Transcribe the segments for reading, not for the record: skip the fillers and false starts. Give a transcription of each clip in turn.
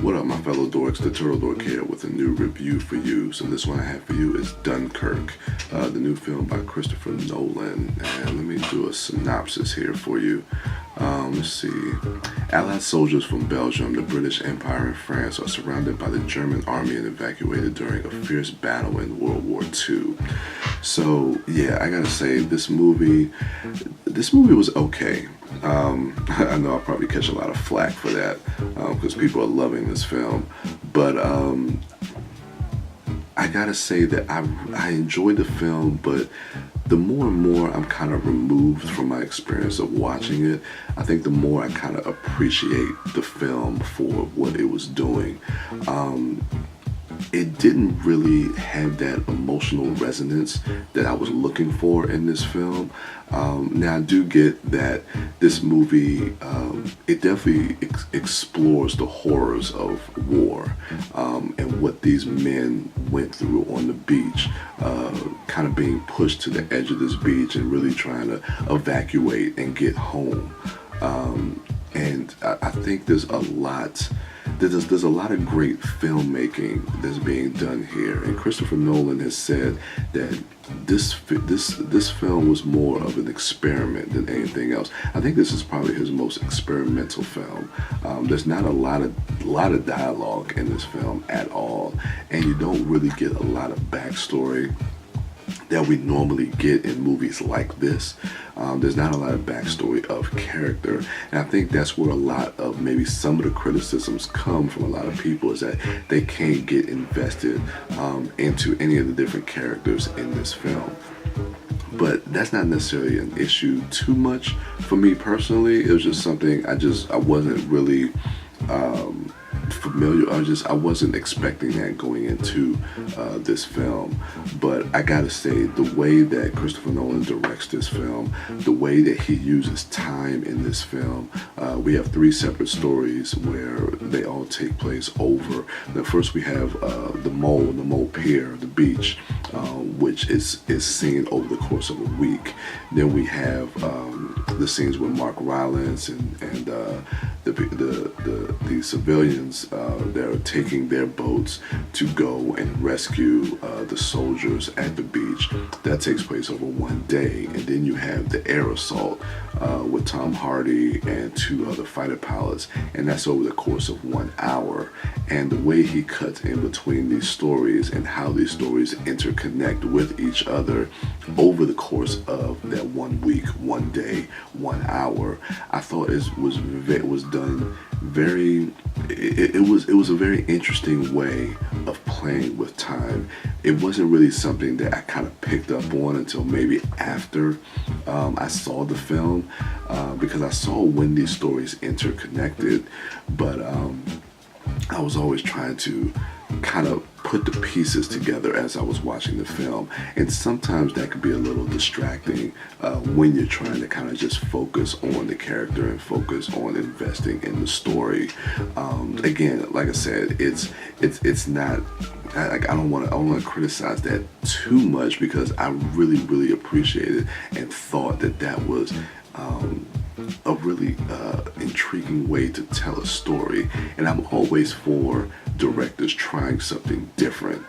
What up, my fellow dorks? The Turtle Dork here with a new review for you. So this one I have for you is Dunkirk, the new film by Christopher Nolan. And let me do a synopsis here for you. Let's see. Allied soldiers from Belgium, the British Empire, and France are surrounded by the German army and evacuated during a fierce battle in World War II. So yeah, I gotta say this movie was okay. I know I'll probably catch a lot of flack for that because people are loving this film, but I gotta say that I enjoyed the film, but the more and more I'm kind of removed from my experience of watching it, I think the more I kind of appreciate the film for what it was doing. It didn't really have that emotional resonance that I was looking for in this film. Now I do get that this movie, it definitely explores the horrors of war and what these men went through on the beach, kind of being pushed to the edge of this beach and really trying to evacuate and get home. And I think there's a lot of great filmmaking that's being done here, and Christopher Nolan has said that this film was more of an experiment than anything else. I think this is probably his most experimental film. There's not a lot of dialogue in this film at all, and you don't really get a lot of backstory that we normally get in movies like this. There's not a lot of backstory of character, and I think that's where a lot of maybe some of the criticisms come from a lot of people, is that they can't get invested into any of the different characters in this film. But that's not necessarily an issue too much for me personally. It was just something I wasn't really familiar. I wasn't expecting that going into this film. But I gotta say, the way that Christopher Nolan directs this film, the way that he uses time in this film, we have three separate stories where they all take place over. Now, first we have the mole pier, the beach, which is seen over the course of a week. Then we have the scenes with Mark Rylance and the civilians that are taking their boats to go and rescue the soldiers at the beach. That takes place over one day. And then you have the air assault with Tom Hardy and two other fighter pilots, and that's over the course of 1 hour. And the way he cuts in between these stories and how these stories interconnect with each other over the course of that 1 week, 1 day, 1 hour, I thought it was done very. It was a very interesting way of playing with time. It wasn't really something that I kind of picked up on until maybe after I saw the film, because I saw when these stories interconnected, but I was always trying to kind of put the pieces together as I was watching the film, and sometimes that could be a little distracting when you're trying to kind of just focus on the character and focus on investing in the story. Again, like I said, it's not. I don't want to criticize that too much, because I really appreciated and thought that was a really intriguing way to tell a story. And I'm always for directors trying something different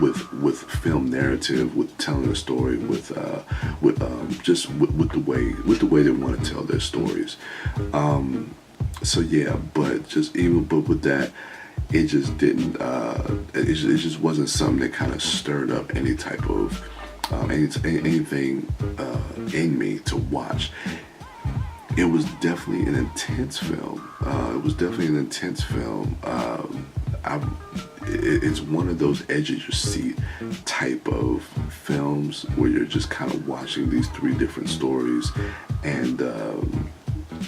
with film narrative, with telling a story, with the way they want to tell their stories. So yeah, but with that, it just didn't. It just wasn't something that kind of stirred up any type of anything in me to watch. It was definitely an intense film. It's one of those edge of your seat type of films where you're just kind of watching these three different stories, and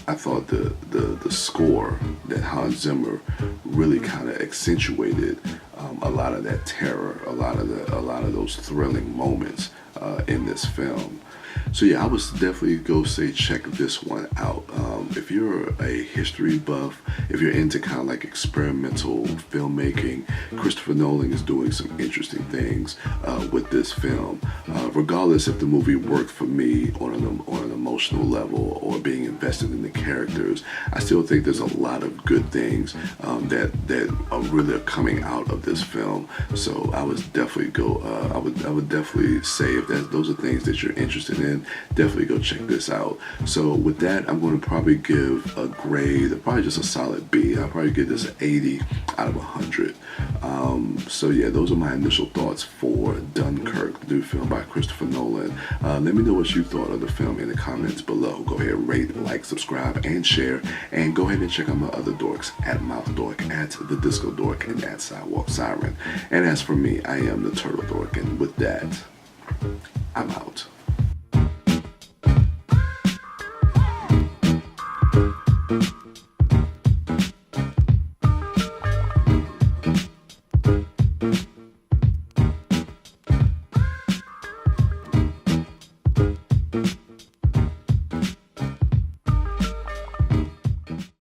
I thought the score that Hans Zimmer really kind of accentuated a lot of that terror, a lot of those thrilling moments in this film. So yeah, I would definitely go say check this one out. If you're a history buff, if you're into kind of like experimental filmmaking, Christopher Nolan is doing some interesting things with this film. Regardless if the movie worked for me on an emotional level or being invested in the characters, I still think there's a lot of good things that are really coming out of this film. So I would definitely go. I would definitely say if those are things that you're interested in, definitely go check this out. So with that, I'm going to probably give a grade, probably just a solid B. I'll probably give this an 80 out of 100. So yeah, those are my initial thoughts for Dunkirk, the new film by Christopher Nolan. Let me know what you thought of the film in the comments below. Go ahead, rate, like, subscribe, and share. And go ahead and check out my other dorks at MouthDork, at TheDiscoDork, and at Sidewalk Siren. And as for me, I am the Turtle Dork, and with that, I'm out.